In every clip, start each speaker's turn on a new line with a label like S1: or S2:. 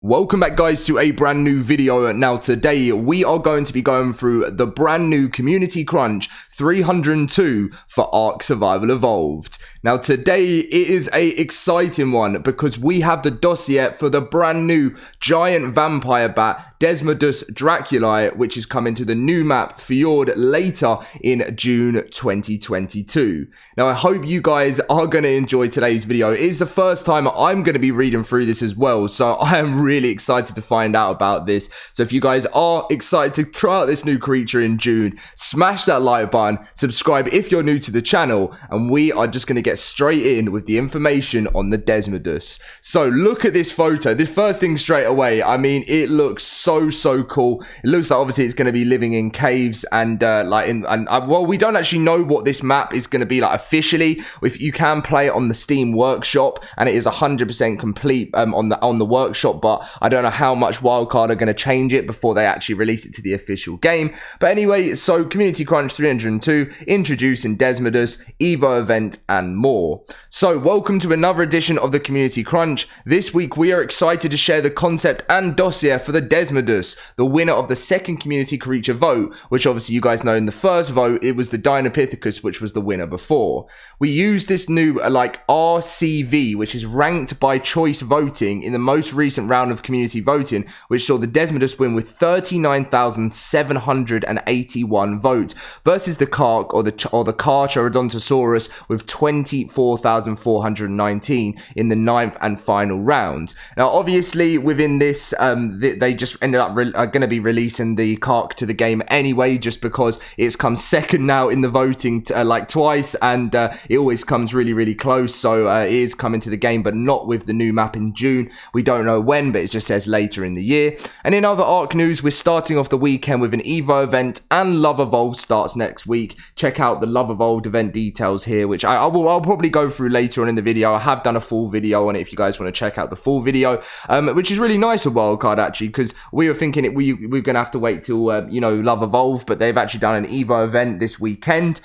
S1: Welcome back guys to a brand new video. Now today we are going to be going through the brand new Community Crunch 302 for ARK Survival Evolved. Now today it is a exciting one because we have the dossier for the brand new giant vampire bat Desmodus Draculae, which is coming to the new map Fjord later in June 2022. Now I hope you guys are going to enjoy today's video. It is the first time I'm going to be reading through this as well, so I am really excited to find out about this. So if you guys are excited to try out this new creature in June, smash that like button, subscribe if you're new to the channel, and we are just going to get straight in with the information on the Desmodus. So look at this photo. This first thing straight away, I mean, it looks so cool. It looks like obviously it's going to be living in caves and well, we don't actually know what this map is going to be like officially. If you can play it on the Steam Workshop, and it is 100% complete on the workshop, but I don't know how much wildcard are going to change it before they actually release it to the official game. But anyway, so Community Crunch 302, introducing Desmodus, Evo Event, and more. So welcome to another edition of the Community Crunch. This week we are excited to share the concept and dossier for the Desmodus, the winner of the second community creature vote, which obviously you guys know in the first vote it was the Dinopithecus which was the winner before. We used this new RCV, which is ranked by choice voting, in the most recent round of community voting, which saw the Desmodus win with 39,781 votes versus the ARK or the Carcharodontosaurus with 24,419 in the 9th and final round. Now obviously within this they just ended up going to be releasing the ARK to the game anyway, just because it's come second now in the voting twice, and it always comes really close. So it is coming to the game, but not with the new map in June. We don't know when, but it just says later in the year. And in other ARK news, we're starting off the weekend with an Evo event, and Love Evolved starts next week. Check out the Love Evolved event details here, which I'll probably go through later on in the video. I have done a full video on it if you guys want to check out the full video, which is really nice of wildcard actually, because we were thinking we're going to have to wait till Love Evolved, but they've actually done an Evo event this weekend,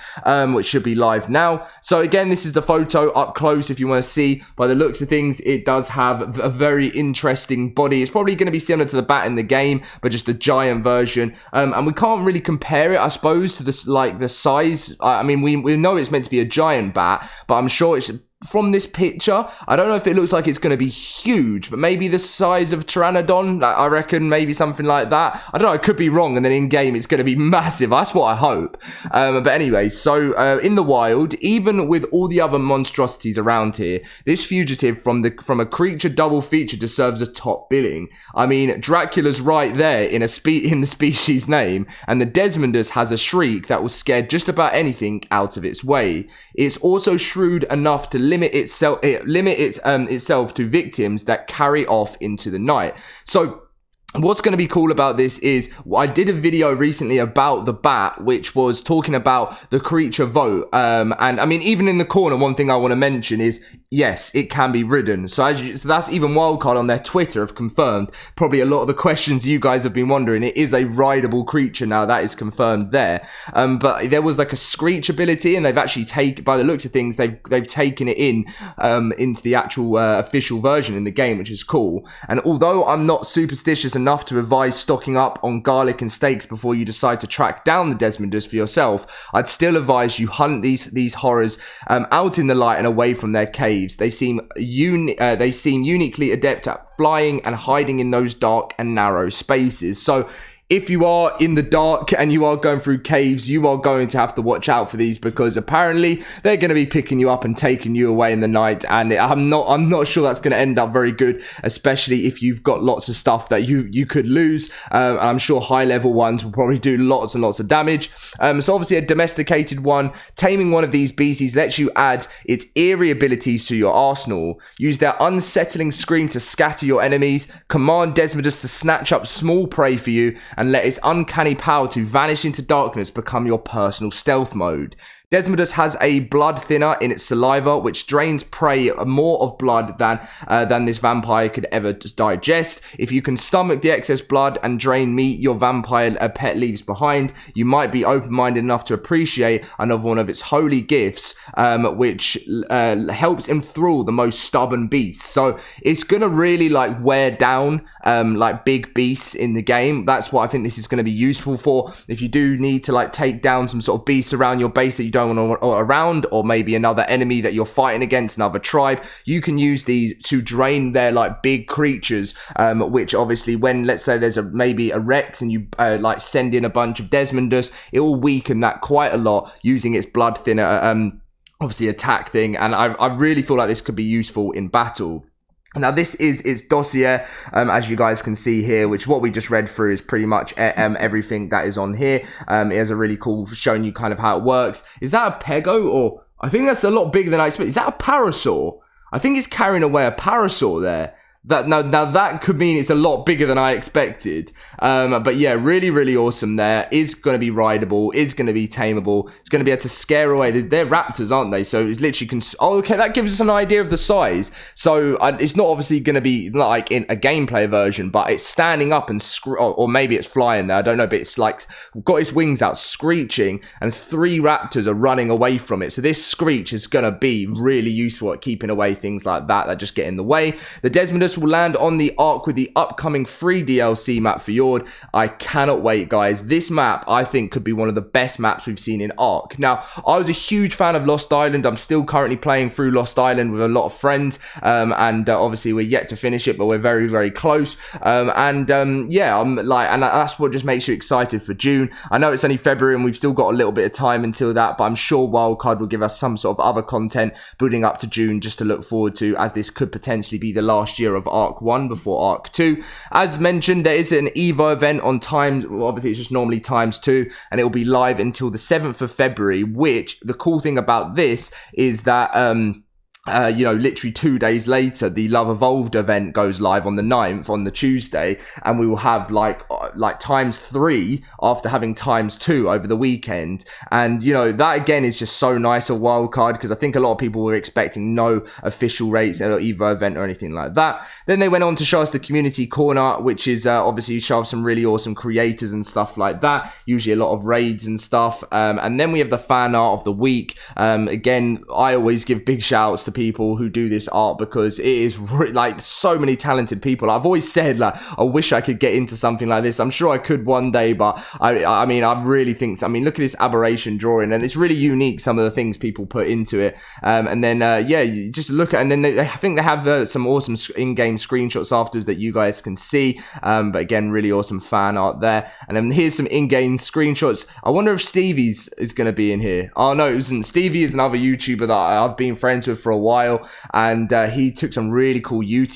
S1: which should be live now. So again, this is the photo up close. If you want to see, by the looks of things, it does have a very interesting body. It's probably going to be similar to the bat in the game, but just a giant version, and we can't really compare it, I suppose, to this, like the size. I mean, we know it's meant to be a giant bat, but I'm sure it's, from this picture, I don't know if it looks like it's going to be huge, but maybe the size of Pteranodon, I reckon, maybe something like that. I don't know, I could be wrong, and then in game it's going to be massive. That's what I hope. But anyway, so in the wild, even with all the other monstrosities around here, this fugitive from a creature double feature deserves a top billing. I mean, Dracula's right there in the species name, and the Desmodus has a shriek that will scare just about anything out of its way. It's also shrewd enough to limit itself to victims that carry off into the night. So what's going to be cool about this is, I did a video recently about the bat, which was talking about the creature vote, and I mean, even in the corner, one thing I want to mention is, yes, it can be ridden. So that's even wildcard on their Twitter have confirmed probably a lot of the questions you guys have been wondering. It is a rideable creature now, that is confirmed there. But there was like a screech ability, and they've actually by the looks of things, they've taken it into the actual official version in the game, which is cool. And although I'm not superstitious enough to advise stocking up on garlic and steaks before you decide to track down the Desmodus for yourself, I'd still advise you hunt these horrors out in the light and away from their caves. They seem uniquely adept at flying and hiding in those dark and narrow spaces. So if you are in the dark and you are going through caves, you are going to have to watch out for these, because apparently they're going to be picking you up and taking you away in the night, and I'm not sure that's going to end up very good, especially if you've got lots of stuff that you could lose. I'm sure high level ones will probably do lots and lots of damage. So obviously a domesticated one, taming one of these beasties lets you add its eerie abilities to your arsenal. Use their unsettling scream to scatter your enemies, command Desmodus to snatch up small prey for you, and let its uncanny power to vanish into darkness become your personal stealth mode. Desmodus has a blood thinner in its saliva, which drains prey more of blood than this vampire could ever digest. If you can stomach the excess blood and drain meat your vampire pet leaves behind, you might be open-minded enough to appreciate another one of its holy gifts, which helps enthrall the most stubborn beasts. So it's gonna really like wear down like big beasts in the game. That's what I think this is going to be useful for. If you do need to like take down some sort of beasts around your base that you don't want to around, or maybe another enemy that you're fighting against, another tribe, you can use these to drain their like big creatures, which obviously when, let's say there's maybe a Rex and you like send in a bunch of Desmodus, it will weaken that quite a lot using its blood thinner obviously attack thing. And I really feel like this could be useful in battle. Now, this is its dossier, as you guys can see here, which what we just read through is pretty much everything that is on here. It has a really cool showing you kind of how it works. Is that a Pego? Or I think that's a lot bigger than I expected. Is that a Parasaur? I think it's carrying away a Parasaur there. Now that could mean it's a lot bigger than I expected. But yeah, really, really awesome there. Is going to be rideable, is going to be tameable. It's going to be able to scare away. They're raptors, aren't they? So it's literally... Oh, okay, that gives us an idea of the size. So it's not obviously going to be like in a gameplay version, but it's standing up and... Or maybe it's flying there, I don't know. But it's like got its wings out, screeching, and 3 raptors are running away from it. So this screech is going to be really useful at keeping away things like that just get in the way. The Desmodus will land on the Ark with the upcoming free DLC map Fjord. I cannot wait, guys. This map, I think, could be one of the best maps we've seen in Ark. Now, I was a huge fan of Lost Island. I'm still currently playing through Lost Island with a lot of friends, and obviously we're yet to finish it, but we're very, very close. Yeah, I'm like, and that's what just makes you excited for June. I know it's only February and we've still got a little bit of time until that, but I'm sure Wildcard will give us some sort of other content building up to June just to look forward to, as this could potentially be the last year of Ark 1 before Ark 2. As mentioned, there is an Evo event on times, well, obviously it's just normally ×2, and it will be live until the 7th of February, which the cool thing about this is that you know, literally 2 days later, the Love Evolved event goes live on the 9th, on the Tuesday, and we will have like ×3 after having ×2 over the weekend. And, you know, that again is just so nice, a wild card, because I think a lot of people were expecting no official rates or Evo event or anything like that. Then they went on to show us the community corner, which is obviously show off some really awesome creators and stuff like that, usually a lot of raids and stuff. And then we have the fan art of the week. Again, I always give big shouts to people who do this art, because it is like so many talented people. I've always said, like, I wish I could get into something like this. I'm sure I could one day, but I mean, I really think, I mean, look at this aberration drawing, and it's really unique, some of the things people put into it. And then yeah, you just look at, and then I think they have some awesome in-game screenshots afterwards that you guys can see. But again, really awesome fan art there. And then here's some in-game screenshots. I wonder if Stevie's is going to be in here. Oh no, it wasn't. Stevie is another YouTuber that I've been friends with for a while, and he took some really cool UT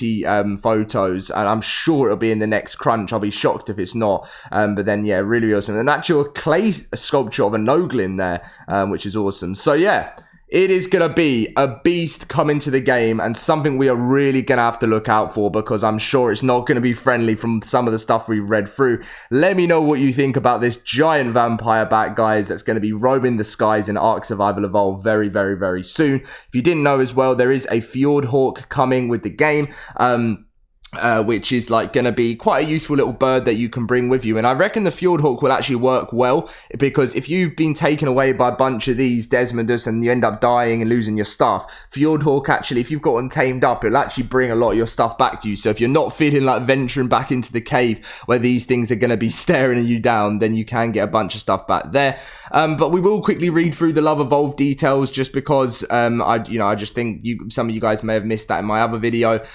S1: photos, and I'm sure it'll be in the next crunch. I'll be shocked if it's not. But then yeah, really awesome. And actual clay sculpture of a Noglin there, which is awesome. So yeah, it is going to be a beast coming to the game, and something we are really going to have to look out for, because I'm sure it's not going to be friendly from some of the stuff we've read through. Let me know what you think about this giant vampire bat, guys, that's going to be roaming the skies in ARK Survival Evolved very, very, very soon. If you didn't know as well, there is a Fjord hawk coming with the game. Which is like going to be quite a useful little bird that you can bring with you. And I reckon the Fjord hawk will actually work well, because if you've been taken away by a bunch of these Desmodus and you end up dying and losing your stuff, Fjord hawk actually, if you've gotten tamed up, it'll actually bring a lot of your stuff back to you. So if you're not feeling like venturing back into the cave where these things are going to be staring you down, then you can get a bunch of stuff back there. But we will quickly read through the Love Evolved details, just because I just think some of you guys may have missed that in my other video.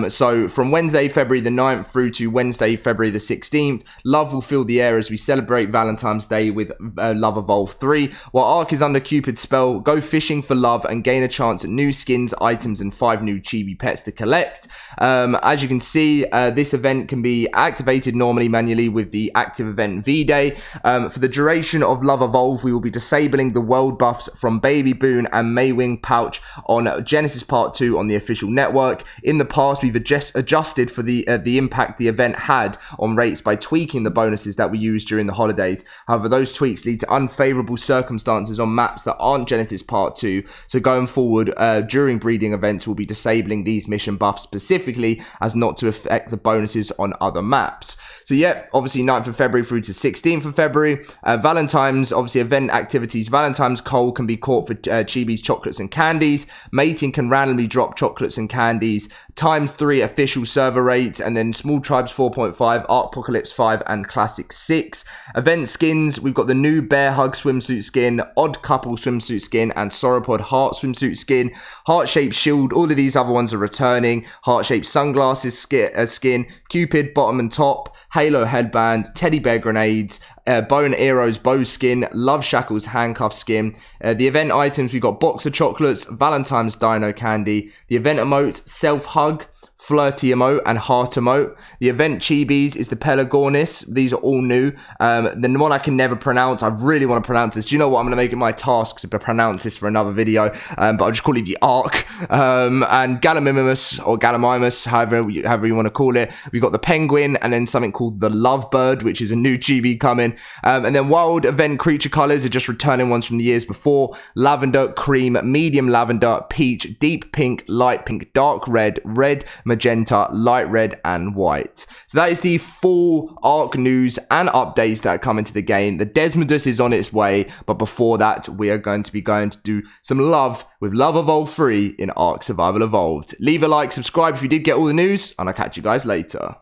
S1: So from Wednesday, February the 9th through to Wednesday, February the 16th, love will fill the air as we celebrate Valentine's Day with Love Evolved 3. While Ark is under Cupid's spell, go fishing for love and gain a chance at new skins, items, and 5 new chibi pets to collect. As you can see, this event can be activated normally manually with the active event V-Day. For the duration of Love Evolved, we will be disabling the world buffs from Baby Boon and Maywing Pouch on Genesis Part 2 on the official network. In the past, we've adjusted adjusted for the impact the event had on rates by tweaking the bonuses that we used during the holidays. However, those tweaks lead to unfavorable circumstances on maps that aren't Genesis Part 2. So going forward, during breeding events, we'll be disabling these mission buffs specifically as not to affect the bonuses on other maps. So yeah, obviously 9th of February through to 16th of February. Valentine's, obviously event activities. Valentine's coal can be caught for Chibi's chocolates and candies. Mating can randomly drop chocolates and candies. ×3 official server rates, and then Small Tribes 4.5, Arcpocalypse 5, and Classic 6. Event skins, we've got the new Bear Hug swimsuit skin, Odd Couple swimsuit skin, and Sauropod Heart swimsuit skin. Heart-shaped shield, all of these other ones are returning. Heart-shaped sunglasses skin, Cupid bottom and top, Halo headband, teddy bear grenades, Bow and Arrows bow skin, Love Shackles handcuff skin. The event items, we've got Boxer chocolates, Valentine's dino candy. The event emotes, Self Hug, Flirty emote, and Heart emote. The event chibis is the Pelagornis. These are all new. The one I can never pronounce, I really want to pronounce this. Do you know what? I'm going to make it my task to pronounce this for another video, but I'll just call it the ARK. And Gallimimus, or Gallimimus, however you want to call it. We've got the Penguin, and then something called the Lovebird, which is a new chibi coming. And then wild event creature colors are just returning ones from the years before. Lavender, cream, medium lavender, peach, deep pink, light pink, dark red, red, magenta, light red, and white. So that is the full ARK news and updates that come into the game. The Desmodus is on its way, but before that, we are going to do some love with Love Evolved 3 in ARK Survival Evolved. Leave a like, subscribe if you did get all the news, and I'll catch you guys later.